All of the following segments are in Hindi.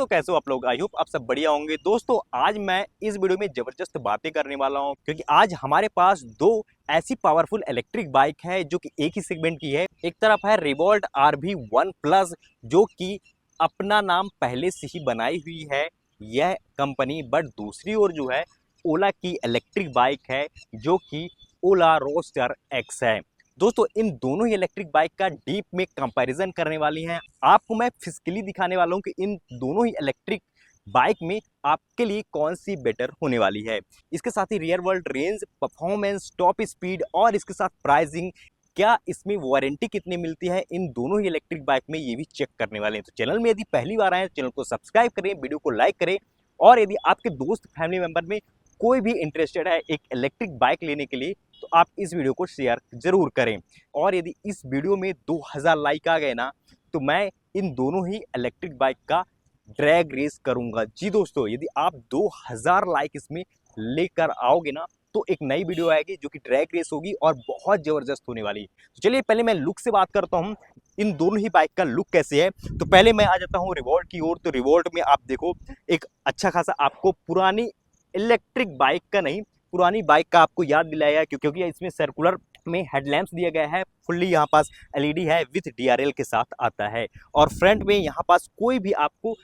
तो कैसे हो आप लोग। आई होप आप सब बढ़िया होंगे। दोस्तों आज मैं इस वीडियो में जबरदस्त बातें करने वाला हूं क्योंकि आज हमारे पास दो ऐसी पावरफुल इलेक्ट्रिक बाइक है जो कि एक ही सेगमेंट की है। एक तरफ है रिवोल्ट RV 1 प्लस जो कि अपना नाम पहले से ही बनाई हुई है यह कंपनी, बट दूसरी ओर जो है ओला की इलेक्ट्रिक बाइक है जो कि ओला रोस्टर एक्स है। दोस्तों इन दोनों ही इलेक्ट्रिक बाइक का डीप में कंपैरिजन करने वाली हैं। आपको मैं फिजिकली दिखाने वाला हूं कि इन दोनों ही इलेक्ट्रिक बाइक में आपके लिए कौन सी बेटर होने वाली है। इसके साथ ही real world range, performance, top speed और इसके साथ प्राइसिंग, क्या इसमें वारंटी कितनी मिलती है, इन दोनों ही इलेक्ट्रिक बाइक में ये भी चेक करने वाले हैं। तो चैनल में यदि पहली बार आए चैनल को सब्सक्राइब करें, वीडियो को लाइक करें और यदि आपके दोस्त फैमिली मेंबर में कोई भी इंटरेस्टेड है एक इलेक्ट्रिक बाइक लेने के लिए तो आप इस वीडियो को शेयर जरूर करें। और यदि इस वीडियो में 2000 लाइक आ गए ना तो मैं इन दोनों ही इलेक्ट्रिक बाइक का ड्रैग रेस करूंगा। जी दोस्तों, यदि आप 2000 लाइक इसमें लेकर आओगे ना तो एक नई वीडियो आएगी जो कि ड्रैग रेस होगी और बहुत जबरदस्त होने वाली है। तो चलिए पहले मैं लुक से बात करता हूँ, इन दोनों ही बाइक का लुक कैसे है। तो पहले मैं आ जाता हूँ रिवोल्ट की ओर। तो रिवोल्ट में आप देखो एक अच्छा खासा आपको पुरानी इलेक्ट्रिक बाइक का नहीं, पुरानी बाइक का आपको याद दिलाया क्योंकि इसमें सर्कुलर में हेडलैम्प्स दिया गया है। फुल्ली यहाँ पास एलईडी है विथ DRL के साथ आता है। और फ्रंट में यहाँ पास कोई भी आपको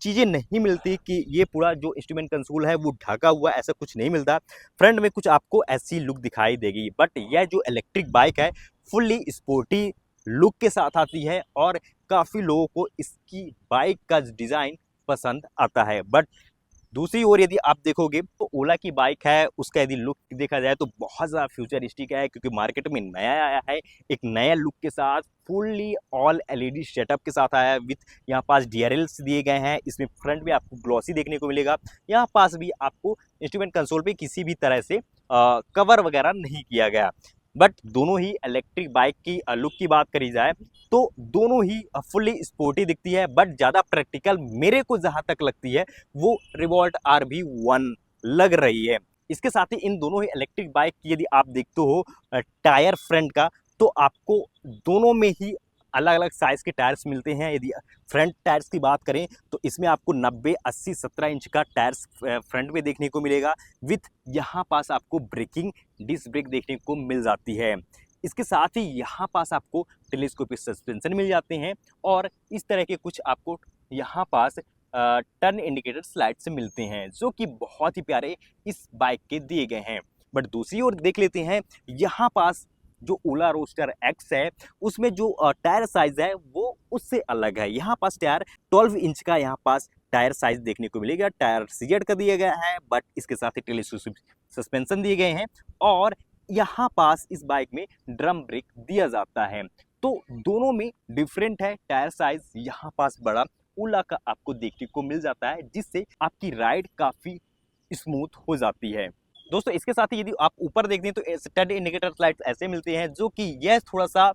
चीज़ें नहीं मिलती कि ये पूरा जो इंस्ट्रूमेंट कंसोल है वो ढका हुआ, ऐसा कुछ नहीं मिलता। फ्रंट में कुछ आपको ऐसी लुक दिखाई देगी, बट यह जो इलेक्ट्रिक बाइक है फुल्ली स्पोर्टी लुक के साथ आती है और काफ़ी लोगों को इसकी बाइक का डिज़ाइन पसंद आता है। बट दूसरी ओर यदि आप देखोगे तो ओला की बाइक है उसका यदि लुक देखा जाए तो बहुत ज़्यादा फ्यूचरिस्टिक है क्योंकि मार्केट में नया आया है, एक नया लुक के साथ फुल्ली ऑल LED सेटअप के साथ आया है विथ यहाँ पास DRLs दिए गए हैं। इसमें फ्रंट में आपको ग्लॉसी देखने को मिलेगा। यहाँ पास भी आपको इंस्ट्रूमेंट कंसोल पे किसी भी तरह से कवर वगैरह नहीं किया गया। बट दोनों ही इलेक्ट्रिक बाइक की लुक की बात करी जाए तो दोनों ही फुल्ली स्पोर्टी दिखती है, बट ज़्यादा प्रैक्टिकल मेरे को जहाँ तक लगती है वो रिवोल्ट RV 1 लग रही है। इसके साथ ही इन दोनों ही इलेक्ट्रिक बाइक की यदि आप देखते हो टायर फ्रंट का तो आपको दोनों में ही अलग अलग साइज के टायर्स मिलते हैं। यदि फ्रंट टायर्स की बात करें तो इसमें आपको 90, 80, 17 इंच का टायर्स फ्रंट में देखने को मिलेगा विथ यहाँ पास आपको ब्रेकिंग डिस्क ब्रेक देखने को मिल जाती है। इसके साथ ही यहाँ पास आपको टेलीस्कोपिक सस्पेंशन मिल जाते हैं और इस तरह के कुछ आपको यहाँ पास टर्न इंडिकेटर स्लाइड से मिलते हैं जो कि बहुत ही प्यारे इस बाइक के दिए गए हैं। बट दूसरी ओर देख लेते हैं यहाँ पास जो ओला रोस्टर एक्स है उसमें जो टायर साइज है वो उससे अलग है। यहाँ पास टायर 12 इंच का यहाँ पास टायर साइज देखने को मिलेगा। टायर CZ का दिया गया है बट इसके साथ ही टेलीस्कोपिक सस्पेंशन दिए गए हैं और यहाँ पास इस बाइक में ड्रम ब्रेक दिया जाता है। तो दोनों में डिफरेंट है। टायर साइज यहाँ पास बड़ा ओला का आपको देखने को मिल जाता है जिससे आपकी राइड काफी स्मूथ हो जाती है। दोस्तों इसके साथ ही यदि आप ऊपर देखते हैं तो स्टड इंडिकेटर लाइट्स ऐसे मिलते हैं जो कि यह थोड़ा सा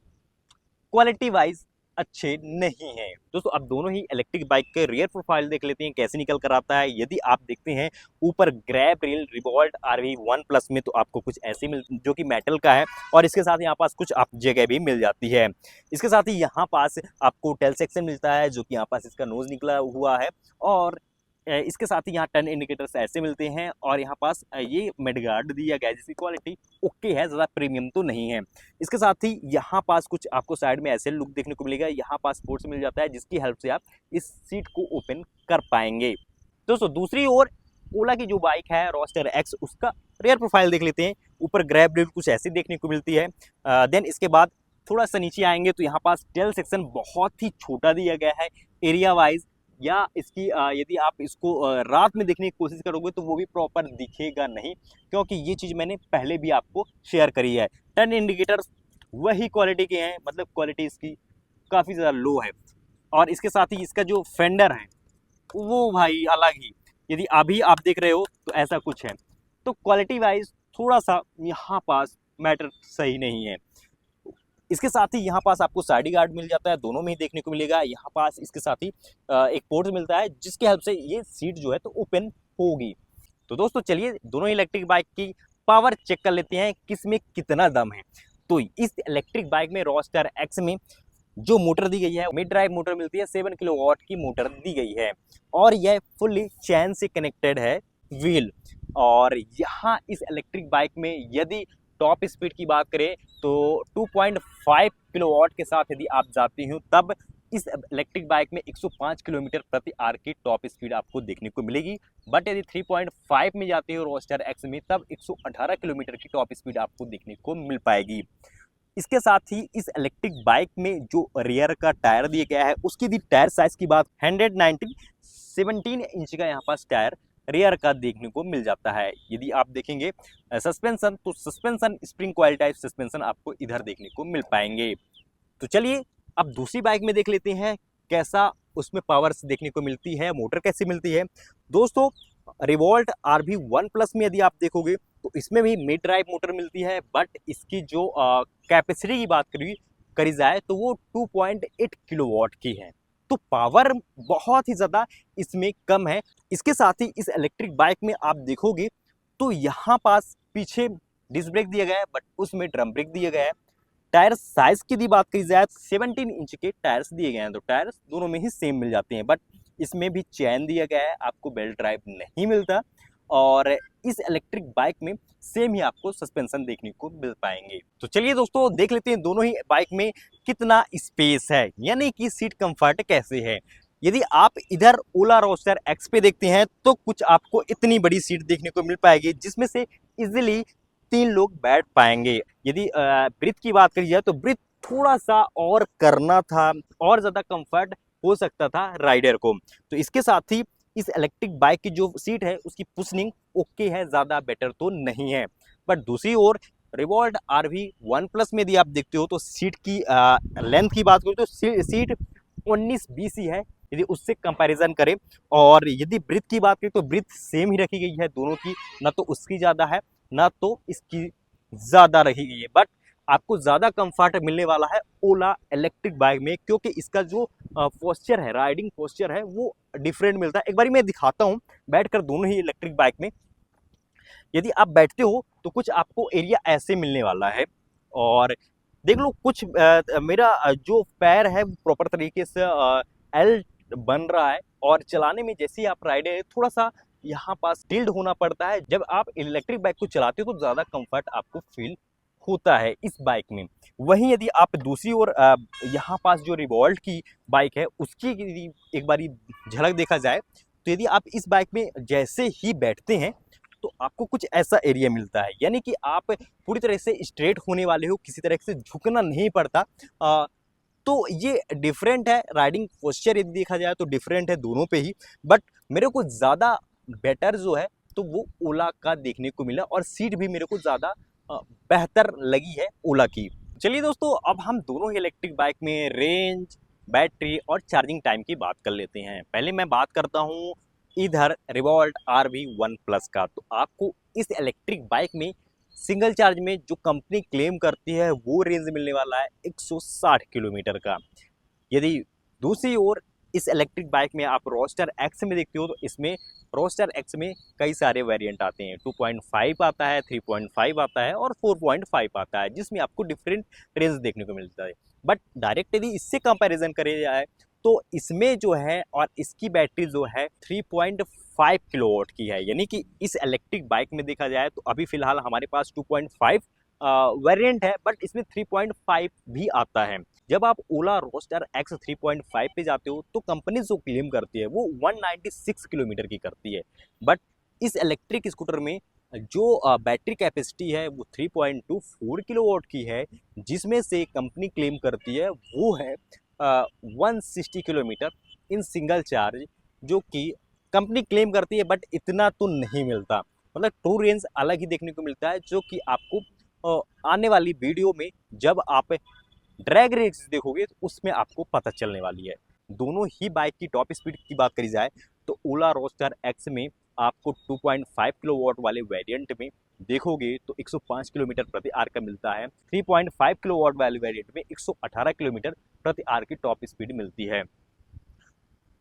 क्वालिटी वाइज अच्छे नहीं हैं। दोस्तों अब दोनों ही इलेक्ट्रिक बाइक के रियर प्रोफाइल देख लेते हैं कैसे निकल कर आता है। यदि आप देखते हैं ऊपर grab rail revolt RV 1 plus में तो आपको कुछ ऐसे मिल जो कि मेटल का है और इसके साथ यहाँ पास कुछ आप जगह भी मिल जाती है। इसके साथ ही यहाँ पास आपको टेल सेक्शन मिलता है जो कि यहाँ पास इसका नोज निकला हुआ है और इसके साथ ही यहाँ टर्न इंडिकेटर्स ऐसे मिलते हैं और यहाँ पास ये मेडगार्ड दिया गया है जिसकी क्वालिटी ओके है, ज़्यादा प्रीमियम तो नहीं है। इसके साथ ही यहाँ पास कुछ आपको साइड में ऐसे लुक देखने को मिलेगा। यहाँ पास पोर्ट्स मिल जाता है जिसकी हेल्प से आप इस सीट को ओपन कर पाएंगे। दोस्तों दूसरी ओर ओला की जो बाइक है रोस्टर एक्स उसका रेयर प्रोफाइल देख लेते हैं। ऊपर ग्रैब रेल कुछ ऐसी देखने को मिलती है। देन इसके बाद थोड़ा सा नीचे आएंगे तो यहाँ पास टेल सेक्शन बहुत ही छोटा दिया गया है एरिया वाइज, या इसकी यदि आप इसको रात में देखने की कोशिश करोगे तो वो भी प्रॉपर दिखेगा नहीं क्योंकि ये चीज़ मैंने पहले भी आपको शेयर करी है। टर्न इंडिकेटर्स वही क्वालिटी के हैं, मतलब क्वालिटी इसकी काफ़ी ज़्यादा लो है। और इसके साथ ही इसका जो फेंडर है वो भाई अलग ही, यदि अभी आप देख रहे हो तो ऐसा कुछ है। तो क्वालिटी वाइज थोड़ा सा यहाँ पास मैटर सही नहीं है। इसके साथ ही यहाँ पास आपको साइड गार्ड मिल जाता है, दोनों में ही देखने को मिलेगा। यहाँ पास इसके साथ ही एक पोर्ट मिलता है जिसकी हेल्प से ये सीट जो है तो ओपन होगी। तो दोस्तों चलिए दोनों इलेक्ट्रिक बाइक की पावर चेक कर लेते हैं किस में कितना दम है। तो इस इलेक्ट्रिक बाइक में रोस्टर एक्स में जो मोटर दी गई है मिड ड्राइव मोटर मिलती है, 7 किलोवाट की मोटर दी गई है और यह फुल्ली चैन से कनेक्टेड है व्हील। और यहाँ इस इलेक्ट्रिक बाइक में यदि टॉप स्पीड की बात करें तो 2.5 किलोवाट के साथ यदि आप जाती हो तब इस इलेक्ट्रिक बाइक में 105 किलोमीटर प्रति आवर की टॉप स्पीड आपको देखने को मिलेगी। बट यदि 3.5 में जाती हो रोस्टर एक्स में तब 118 किलोमीटर की टॉप स्पीड आपको देखने को मिल पाएगी। इसके साथ ही इस इलेक्ट्रिक बाइक में जो रियर का टायर दिया गया है उसकी भी टायर साइज की बात 17 इंच का यहाँ पास टायर रियर का देखने को मिल जाता है। यदि आप देखेंगे सस्पेंशन तो suspension spring coil type suspension आपको इधर देखने को मिल पाएंगे। तो चलिए अब दूसरी बाइक में देख लेते हैं कैसा उसमें पावर्स देखने को मिलती है, मोटर कैसी मिलती है। दोस्तों रिवोल्ट RV 1+ में यदि आप देखोगे तो इसमें भी मिड ड्राइव मोटर मिलती है, बट इसकी जो कैपेसिटी की बात करी जाए तो वो 2.8 किलोवाट की है, तो पावर बहुत ही ज़्यादा इसमें कम है। इसके साथ ही इस इलेक्ट्रिक बाइक में आप देखोगे तो यहाँ पास पीछे डिस्क ब्रेक दिया गया है बट उसमें ड्रम ब्रेक दिया गया है। टायर साइज की बात करी जाए 17 इंच के टायर्स दिए गए हैं, तो टायर्स दोनों में ही सेम मिल जाते हैं, बट इसमें भी चैन दिया गया है, आपको बेल्ट ड्राइव नहीं मिलता। और इस इलेक्ट्रिक बाइक में सेम ही आपको सस्पेंशन देखने को मिल पाएंगे। तो चलिए दोस्तों देख लेते हैं दोनों ही बाइक में कितना स्पेस है, यानी कि सीट कंफर्ट कैसे है। यदि आप इधर ओला रोस्टर एक्स पे देखते हैं तो कुछ आपको इतनी बड़ी सीट देखने को मिल पाएगी जिसमें से इजिली 3 लोग बैठ पाएंगे। यदि ब्रीथ की बात करी जाए तो ब्रीथ थोड़ा सा और करना था और ज़्यादा कंफर्ट हो सकता था राइडर को। तो इसके साथ ही इस इलेक्ट्रिक बाइक की जो सीट है उसकी कुशनिंग ओके है, ज़्यादा बेटर तो नहीं है। बट दूसरी ओर रिवोल्ट RV 1+ में यदि आप देखते हो तो सीट की लेंथ की बात करूँ तो सीट 19-20 ही है यदि उससे कंपैरिजन करें। और यदि ब्रीथ की बात करें तो ब्रीथ सेम ही रखी गई है दोनों की, ना तो उसकी ज़्यादा है ना तो इसकी ज़्यादा रखी गई है। बट आपको ज़्यादा कंफर्ट मिलने वाला है ओला इलेक्ट्रिक बाइक में, क्योंकि इसका जो पोस्चर है, राइडिंग पोस्चर है वो डिफरेंट मिलता है। एक बारी मैं दिखाता हूँ बैठकर दोनों ही इलेक्ट्रिक बाइक में। यदि आप बैठते हो तो कुछ आपको एरिया ऐसे मिलने वाला है और देख लो कुछ मेरा जो पैर है प्रॉपर तरीके से एल बन रहा है और चलाने में जैसे ही आप राइडर थोड़ा सा यहाँ पास टिल्ड होना पड़ता है। जब आप इलेक्ट्रिक बाइक को चलाते हो तो ज़्यादा कंफर्ट आपको फील होता है इस बाइक में। वहीं यदि आप दूसरी ओर यहाँ पास जो रिवोल्ट की बाइक है उसकी यदि एक बारी झलक देखा जाए तो यदि आप इस बाइक में जैसे ही बैठते हैं तो आपको कुछ ऐसा एरिया मिलता है, यानी कि आप पूरी तरह से स्ट्रेट होने वाले हो, किसी तरह से झुकना नहीं पड़ता। तो ये डिफरेंट है, राइडिंग पोस्चर यदि देखा जाए तो डिफरेंट है दोनों पे ही। बट मेरे को ज़्यादा बेटर जो है तो वो ओला का देखने को मिला और सीट भी मेरे को ज़्यादा बेहतर लगी है ओला की। चलिए दोस्तों अब हम दोनों ही इलेक्ट्रिक बाइक में रेंज, बैटरी और चार्जिंग टाइम की बात कर लेते हैं। पहले मैं बात करता हूँ इधर रिवोल्ट RV 1+ का। तो आपको इस इलेक्ट्रिक बाइक में सिंगल चार्ज में जो कंपनी क्लेम करती है वो रेंज मिलने वाला है 160 किलोमीटर का। यदि दूसरी ओर इस इलेक्ट्रिक बाइक में आप रोस्टर एक्स में देखते हो तो इसमें रोस्टर एक्स में कई सारे वेरिएंट आते हैं, 2.5 आता है, 3.5 आता है और 4.5 आता है, जिसमें आपको डिफरेंट रेंज देखने को मिलता है। बट डायरेक्ट यदि इससे कंपैरिजन करे जाए तो इसमें जो है और इसकी बैटरी जो है 3.5 किलोवाट की है, यानी कि इस इलेक्ट्रिक बाइक में देखा जाए तो अभी फिलहाल हमारे पास 2.5 वेरिएंट है बट इसमें 3.5 भी आता है। जब आप ओला रोस्टर एक्स 3.5 पे जाते हो तो कंपनी जो क्लेम करती है वो 196 किलोमीटर की करती है। बट इस इलेक्ट्रिक स्कूटर में जो बैटरी कैपेसिटी है वो 3.24 किलोवाट की है, जिसमें से कंपनी क्लेम करती है वो है 160 किलोमीटर इन सिंगल चार्ज, जो कि कंपनी क्लेम करती है बट इतना तो नहीं मिलता। मतलब ट्रू रेंज अलग ही देखने को मिलता है, जो कि आपको आने वाली वीडियो में जब आप ड्रैग रेस देखोगे तो उसमें आपको पता चलने वाली है। दोनों ही बाइक की टॉप स्पीड की बात करी जाए तो ओला रोस्टर एक्स में आपको 2.5 किलोवाट वाले वेरिएंट में देखोगे तो 105 किलोमीटर प्रति आवर का मिलता है, 3.5 किलोवाट वाले वेरिएंट में 118 किलोमीटर प्रति आवर की टॉप स्पीड मिलती है।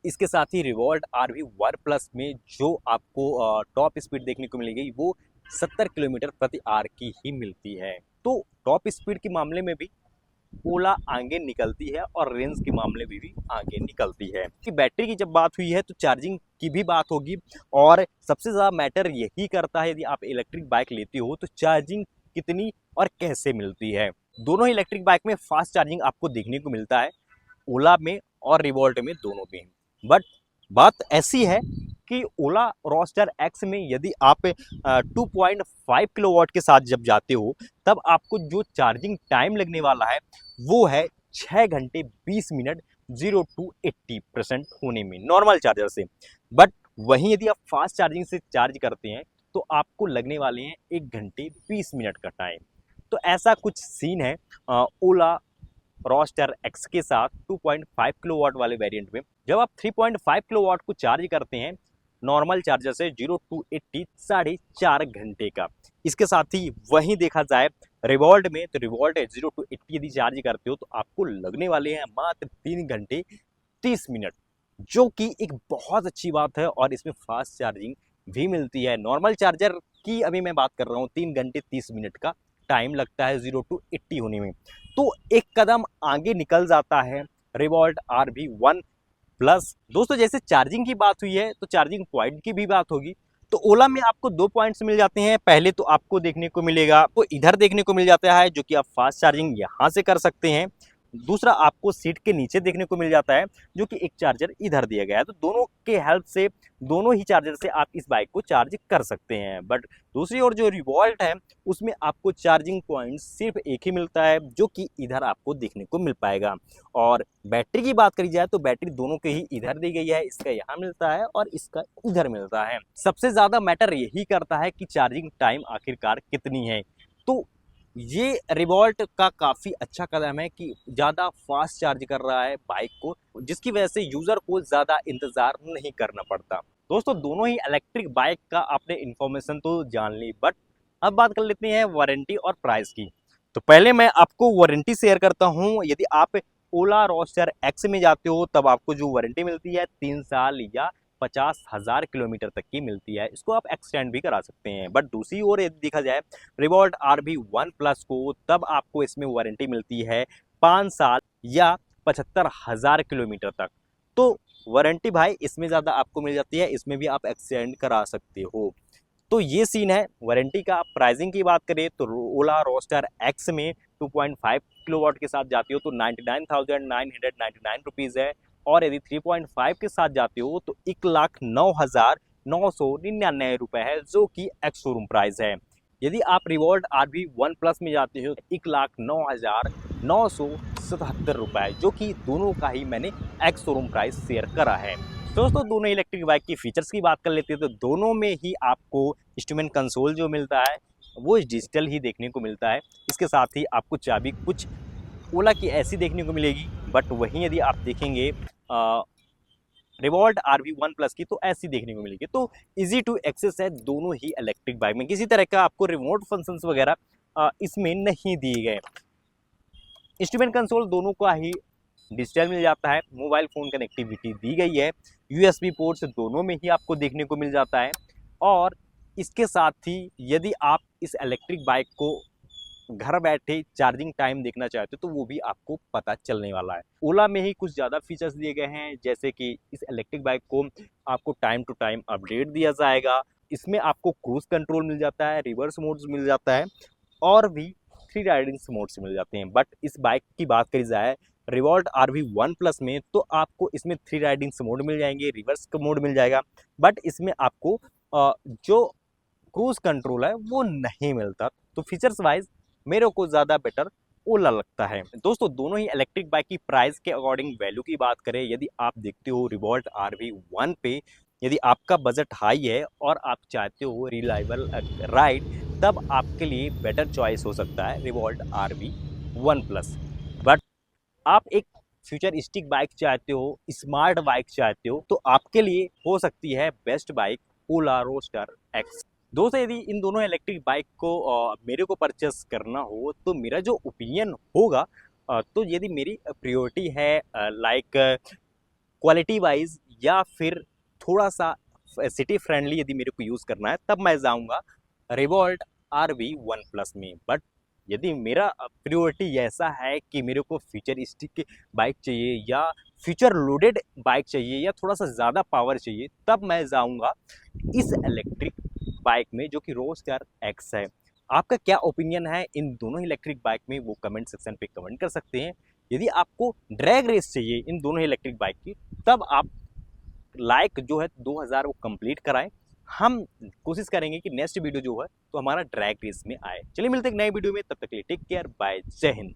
इसके साथ ही रिवोल्ट RV 1+ में जो आपको टॉप स्पीड देखने को मिलेगी वो 70 किलोमीटर प्रति आवर की ही मिलती है। तो टॉप स्पीड के मामले में भी ओला आगे निकलती है और रेंज के मामले में भी आगे निकलती है। कि बैटरी की जब बात हुई है तो चार्जिंग की भी बात होगी, और सबसे ज़्यादा मैटर यही करता है यदि आप इलेक्ट्रिक बाइक लेते हो तो चार्जिंग कितनी और कैसे मिलती है। दोनों ही इलेक्ट्रिक बाइक में फास्ट चार्जिंग आपको देखने को मिलता है, ओला में और रिवॉल्ट में, दोनों में। बट बात ऐसी है कि ओला रोस्टर एक्स में यदि आप 2.5 किलोवाट के साथ जब जाते हो तब आपको जो चार्जिंग टाइम लगने वाला है वो है 6 घंटे 20 मिनट 0 to 80% होने में नॉर्मल चार्जर से। बट वहीं यदि आप फास्ट चार्जिंग से चार्ज करते हैं तो आपको लगने वाले हैं 1 घंटे 20 मिनट का टाइम। तो ऐसा कुछ सीन है ओला रोस्टर एक्स के साथ 2.5 किलोवाट वाले वेरिएंट में। जब आप 3.5 किलोवाट को चार्ज करते हैं नॉर्मल चार्जर से 0 to 80 4.5 घंटे का। इसके साथ ही वहीं देखा जाए रिवॉल्ट में, तो रिवॉल्ट 0 to 80 यदि चार्ज करते हो तो आपको लगने वाले हैं मात्र 3 घंटे 30 मिनट, जो कि एक बहुत अच्छी बात है। और इसमें फास्ट चार्जिंग भी मिलती है। नॉर्मल चार्जर की अभी मैं बात कर रहा हूँ, 3 घंटे 30 मिनट का टाइम लगता है 0 to 80 होने में। तो एक कदम आगे निकल जाता है रिवॉल्ट RV1 प्लस। दोस्तों जैसे चार्जिंग की बात हुई है तो चार्जिंग पॉइंट की भी बात होगी। तो ओला में आपको 2 पॉइंट्स मिल जाते हैं। पहले तो आपको देखने को मिलेगा, आपको इधर देखने को मिल जाता है जो कि आप फास्ट चार्जिंग यहाँ से कर सकते हैं। दूसरा आपको सीट के नीचे देखने को मिल जाता है जो कि एक चार्जर इधर दिया गया है। तो दोनों के हेल्प से, दोनों ही चार्जर से आप इस बाइक को चार्ज कर सकते हैं। बट दूसरी ओर जो रिवॉल्ट है उसमें आपको चार्जिंग पॉइंट सिर्फ एक ही मिलता है जो कि इधर आपको देखने को मिल पाएगा। और बैटरी की बात करी जाए तो बैटरी दोनों के ही इधर दी गई है, इसका यहाँ मिलता है और इसका इधर मिलता है। सबसे ज्यादा मैटर यही करता है कि चार्जिंग टाइम आखिरकार कितनी है। तो ये रिवॉल्ट का काफी अच्छा कदम है कि ज्यादा फास्ट चार्ज कर रहा है बाइक को, जिसकी वजह से यूजर को ज्यादा इंतजार नहीं करना पड़ता। दोस्तों दोनों ही इलेक्ट्रिक बाइक का आपने इंफॉर्मेशन तो जान ली, बट अब बात कर लेते हैं वारंटी और प्राइस की। तो पहले मैं आपको वारंटी शेयर करता हूं। यदि आप ओला रोस्टर एक्स में जाते हो तब आपको जो वारंटी मिलती है 3 साल या 50,000 किलोमीटर तक की मिलती है। इसको आप एक्सटेंड भी करा सकते हैं। बट दूसरी ओर यदि देखा जाए रिवॉल्ट RV1 प्लस को, तब आपको इसमें वारंटी मिलती है 5 साल या 75,000 किलोमीटर तक। तो वारंटी भाई इसमें ज़्यादा आपको मिल जाती है, इसमें भी आप एक्सटेंड करा सकते हो। तो ये सीन है वारंटी का। प्राइसिंग की बात करें तो ओला रोस्टर एक्स में 2.5 किलोवाट के साथ जाती हो तो 99,999 रुपीज़ है। और यदि 3.5 के साथ जाते हो तो 1,09,999 रुपये है, जो कि एक्स शोरूम प्राइस है। यदि आप रिवॉल्ट RV1 प्लस में जाते हो तो 1,09,977 रुपये, जो कि दोनों का ही मैंने एक्स शोरूम प्राइस शेयर करा है। दोस्तों दोनों इलेक्ट्रिक बाइक की फीचर्स की बात कर लेते हैं तो दोनों में ही आपको इंस्ट्रूमेंट कंसोल जो मिलता है वो डिजिटल ही देखने को मिलता है। इसके साथ ही आपको चाबी कुछ ओला की ऐसी देखने को मिलेगी, बट वहीं यदि आप देखेंगे रिवॉल्ट RV1 प्लस की तो ऐसी देखने को मिलेगी। तो इजी टू एक्सेस है दोनों ही इलेक्ट्रिक बाइक में। किसी तरह का आपको रिमोट फंक्शंस वगैरह इसमें नहीं दिए गए। इंस्ट्रूमेंट कंसोल दोनों का ही डिजिटल मिल जाता है। मोबाइल फ़ोन कनेक्टिविटी दी गई है। USB पोर्ट्स दोनों में ही आपको देखने को मिल जाता है। और इसके साथ ही यदि आप इस इलेक्ट्रिक बाइक को घर बैठे चार्जिंग टाइम देखना चाहते हो तो वो भी आपको पता चलने वाला है। ओला में ही कुछ ज़्यादा फीचर्स दिए गए हैं, जैसे कि इस इलेक्ट्रिक बाइक को आपको टाइम टू टाइम अपडेट दिया जाएगा। इसमें आपको क्रूज कंट्रोल मिल जाता है, रिवर्स मोड्स मिल जाता है और भी 3 राइडिंग्स मोड्स मिल जाते हैं। बट इस बाइक की बात करी जाए रिवॉल्ट RV1 प्लस में तो आपको इसमें 3 राइडिंग्स मोड मिल जाएंगे, रिवर्स मोड मिल जाएगा। बट इसमें आपको जो क्रूज कंट्रोल है वो नहीं मिलता। तो फीचर्स वाइज मेरे को ज़्यादा बेटर ओला लगता है। दोस्तों दोनों ही इलेक्ट्रिक बाइक की प्राइस के अकॉर्डिंग वैल्यू की बात करें, यदि आप देखते हो रिवॉल्ट RV1 पे, यदि आपका बजट हाई है और आप चाहते हो रिलायबल राइड, तब आपके लिए बेटर चॉइस हो सकता है रिवॉल्ट RV1 प्लस। बट आप एक फ्यूचरिस्टिक बाइक चाहते हो, स्मार्ट बाइक चाहते हो, तो आपके लिए हो सकती है बेस्ट बाइक ओला रोस्टर एक्स। दोस्तों यदि इन दोनों इलेक्ट्रिक बाइक को मेरे को परचेस करना हो तो मेरा जो ओपिनियन होगा, तो यदि मेरी प्रायोरिटी है लाइक क्वालिटी वाइज या फिर थोड़ा सा सिटी फ्रेंडली यदि मेरे को यूज़ करना है, तब मैं जाऊंगा रिवॉल्ट RV1 प्लस में। बट यदि मेरा प्रायोरिटी ऐसा है कि मेरे को फ्यूचरिस्टिक बाइक चाहिए या फ्यूचर लोडेड बाइक चाहिए या थोड़ा सा ज़्यादा पावर चाहिए, तब मैं जाऊंगा इस इलेक्ट्रिक बाइक में जो कि रोस्टर एक्स है। आपका क्या ओपिनियन है इन दोनों इलेक्ट्रिक बाइक में, वो कमेंट सेक्शन पे कमेंट कर सकते हैं। यदि आपको ड्रैग रेस चाहिए इन दोनों इलेक्ट्रिक बाइक की, तब आप लाइक जो है 2000 वो कंप्लीट कराएं। हम कोशिश करेंगे कि नेक्स्ट वीडियो जो है तो हमारा ड्रैग रेस में आए। चलिए मिलते हैं एक नए वीडियो में, तब तक के लिए टेक केयर, बाय, जय हिंद।